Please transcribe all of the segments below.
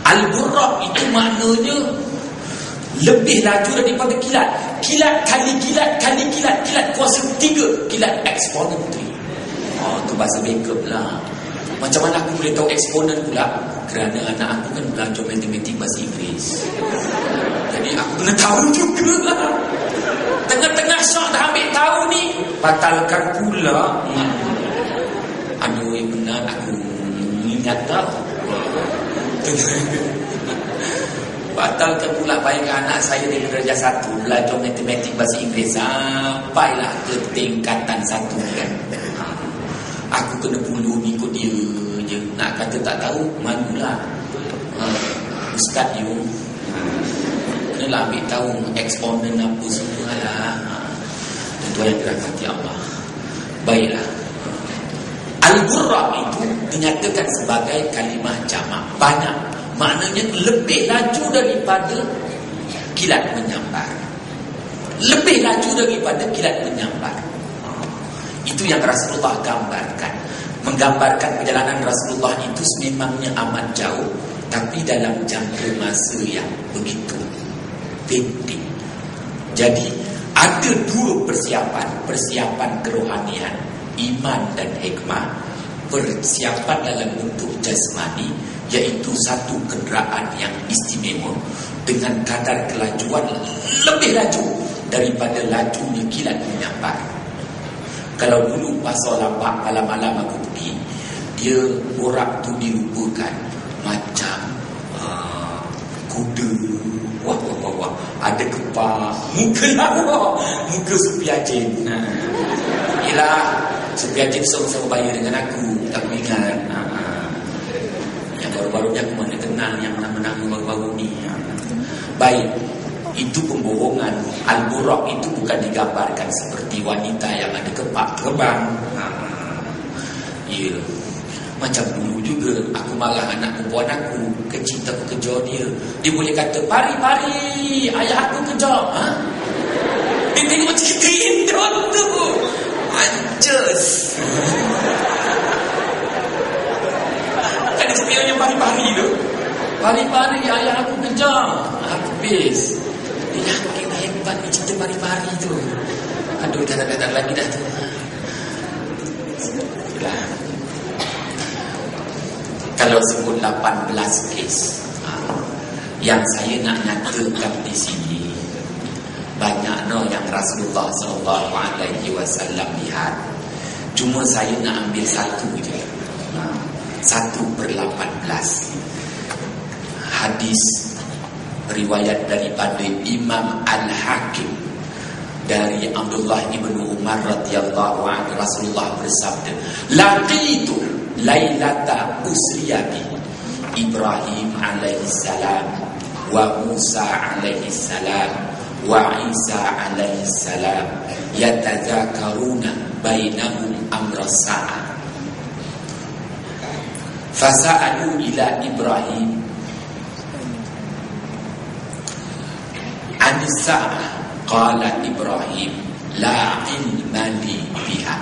Al-Buraq itu maknanya lebih laju daripada kilat. Kilat kali kilat kali kilat. Kilat kuasa 3. Kilat eksponen 3. Itu bahasa backup lah. Macam mana aku boleh tahu eksponen pula? Kerana anak aku kan belajar matematik bahasa Inggeris. Jadi aku kena tahu juga lah. Tengah-tengah syok dah ambil tahu ni, batalkan pula. Aduh, yang benar aku ingat tak? Batalkan pula. Bayangkan anak saya dari darjah 1 belajar matematik bahasa Inggeris sampailah ke tingkatan 1 kan. Aku kena puluh ikut dia je. Nak kata tak tahu, malulah. Ustaz you kenalah ambil tahu eksponen apa semua lah. Itu yang dirahmati Allah. Baiklah, Al-Buraq itu dinyatakan sebagai kalimah jamak banyak. Maknanya lebih laju daripada kilat menyambar. Lebih laju daripada kilat menyambar. Itu yang Rasulullah gambarkan. Menggambarkan perjalanan Rasulullah itu sememangnya amat jauh, tapi dalam jangka masa yang begitu pendek. Jadi ada 2 persiapan. Persiapan kerohanian, iman dan hikmah. Persiapan dalam bentuk jasmani, iaitu satu kenderaan yang istimewa dengan kadar kelajuan lebih laju daripada lajunya kilat menyambar. Kalau dulu pasal lampak malam-malam aku pergi, dia borak tu dirupakan macam kuda. Wah. Ada kepala, muka lawa, muka Supiajen. Yelah, Supiajen sama-sama bayar dengan aku. Tak ingat. Yang baru-barunya aku mana kenal yang menang-menang baru-baru ni. Baik. Itu pembohongan. Al-Buraq itu bukan digambarkan seperti wanita yang ada kepak terbang. Ya. Macam dulu juga aku marah anak perempuan aku, kecil aku kejar dia. Dia boleh kata, "Pari, ayah aku kejar." Dia tengok cerita Indon tu. Anjus. Kan dia sepianya pari tu. Pari, ayah aku kejar. Habis. Dia yakin hebat ni cerita pari tu. Aduh, dah lagi dah tu. Kalau sebut 18 kes yang saya nak nyatakan di sini, banyak yang Rasulullah SAW lihat. Cuma saya nak ambil satu je, 1/18 hadis riwayat daripada Imam Al-Hakim dari Abdullah ibn Umar radhiyallahu anhu. Rasulullah bersabda, "Laqitu lailata usriya bi Ibrahim alaihi salam wa Musa alaihi salam wa Isa alaihi salam yatadzakaruna bainahum amra sa'ah. Fasa'alu ila Ibrahim anis-sa'ah qala Ibrahim la ilma li biha."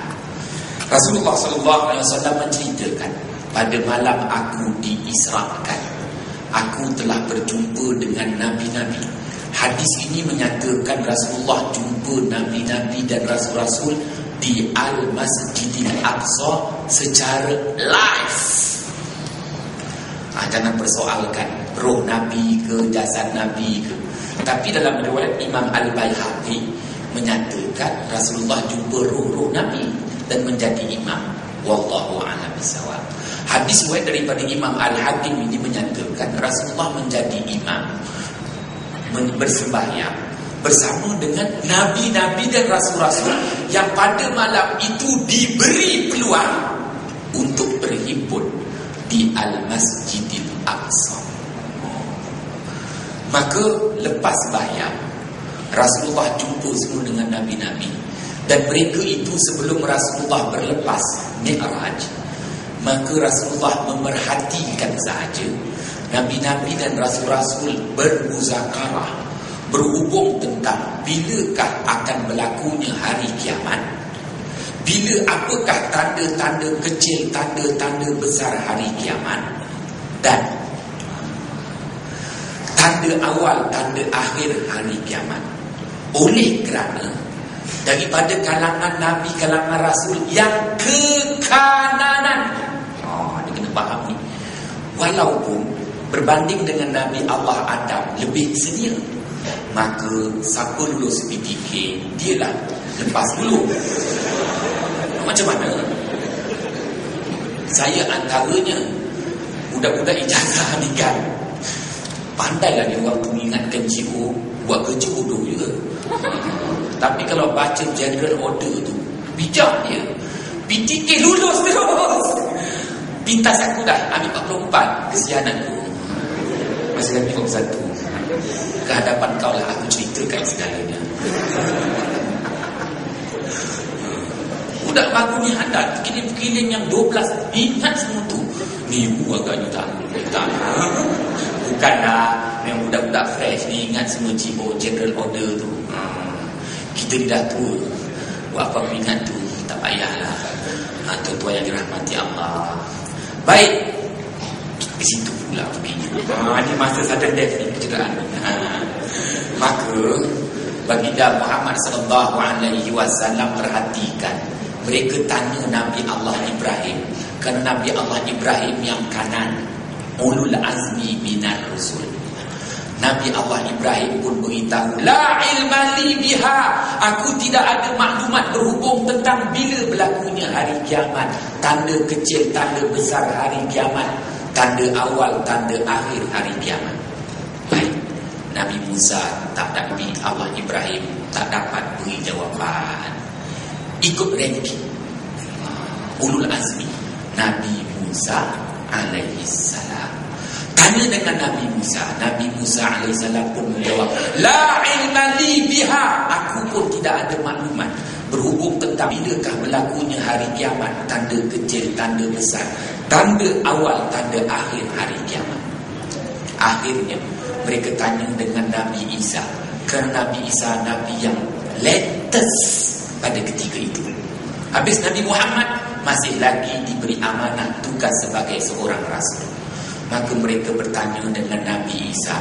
Rasulullah SAW menceritakan, pada malam aku diisrakan, aku telah berjumpa dengan nabi-nabi. Hadis ini menyatakan Rasulullah jumpa nabi-nabi dan rasul-rasul di Al-Masjidil Aqsa secara live. Jangan persoalkan roh nabi ke, jasad nabi ke. Tapi dalam riwayat Imam Al-Baihaqi menyatakan Rasulullah jumpa roh-roh nabi dan menjadi imam. Wallahu a'lam bishawab. Hadis riwayat daripada Imam Al-Hakim ini menyatakan Rasulullah menjadi imam, bersembahyang bersama dengan nabi-nabi dan rasul-rasul yang pada malam itu diberi peluang untuk berhimpun di Al-Masjidil Aqsa. Maka lepas sembahyang, Rasulullah jumpa semua dengan nabi-nabi. Dan mereka itu sebelum Rasulullah berlepas Mi'raj, maka Rasulullah memerhatikan sahaja nabi-nabi dan rasul-rasul bermuzakarah, berhubung tentang bilakah akan berlakunya hari kiamat, bila apakah tanda-tanda kecil, tanda-tanda besar hari kiamat, dan tanda awal, tanda akhir hari kiamat. Oleh kerana daripada kalangan Nabi, kalangan Rasul yang kekananan, dia kena faham ni, walaupun berbanding dengan Nabi Allah Adam lebih sedia, maka siapa lulus PTK, dialah lepas dulu. Macam mana? Saya antaranya budak-budak ijazah ni kan, pandailah dia waktu mengingatkan cikgu buat kerja bodoh juga. Tapi kalau baca general order tu, bijak dia. PTK lulus terus. Pintas aku dah ambil 44. Kesian aku. Masih lagi 51. Kehadapan kau lah aku ceritakan segalanya. Budak baru ni handal, kirim-kirim yang 12, ingat semua tu. Nibu agaknya tak. Bukanlah yang budak-budak fresh ni ingat semua cibo general order tu. Kita ni dah tua, buat apa ingat tu, tak payahlah. Tuan-tuan yang dirahmati Allah. Baik, di situ pula pergi. Ini masa sudden death ni, kecederaan. Maka baginda Muhammad sallallahu alaihi wasallam perhatikan, mereka tanya Nabi Allah Ibrahim, kerana Nabi Allah Ibrahim yang kanan, ulul azmi minar rusul. Nabi Allah Ibrahim pun beritahu, la ilma li biha, aku tidak ada maklumat berhubung tentang bila berlakunya hari kiamat, tanda kecil, tanda besar hari kiamat, tanda awal, tanda akhir hari kiamat. Baik, Nabi Musa tak dapat, Allah Ibrahim tak dapat beri jawapan. Ikut ranking ulul azmi, Nabi Musa alaihi salam. Tanya dengan Nabi Musa alaihissalam pun menjawab, la ilma li biha, aku pun tidak ada maklumat berhubung tentang bilakah berlakunya hari kiamat, tanda kecil, tanda besar, tanda awal, tanda akhir hari kiamat. Akhirnya mereka tanya dengan Nabi Isa, kerana Nabi Isa Nabi yang latest pada ketika itu. Habis Nabi Muhammad masih lagi diberi amanah tugas sebagai seorang rasul. Maka mereka bertanya dengan Nabi Isa.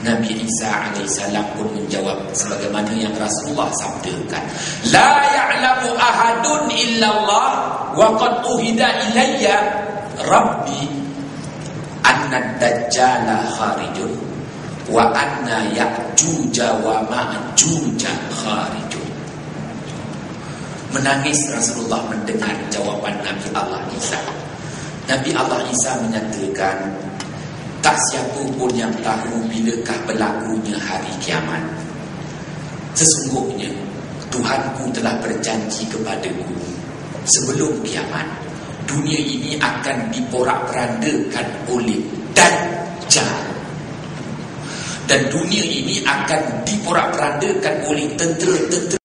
Nabi Isa alaihissalam pun menjawab sebagaimana yang Rasulullah sabdakan, la ya'lamu ahadun illallah wa qad uhida ilayya rabbi anna dajjala kharijun wa anna ya'juja wa ma'juja kharijun. Menangis Rasulullah mendengar jawaban Nabi Allah Isa. Nabi Allah Isa menyatakan, tak siapa pun yang tahu bilakah berlakunya hari kiamat. Sesungguhnya Tuhanku telah berjanji kepadaku, sebelum kiamat dunia ini akan diporak-perandakan oleh Dajjal, dan dunia ini akan diporak-perandakan oleh tentera-tentera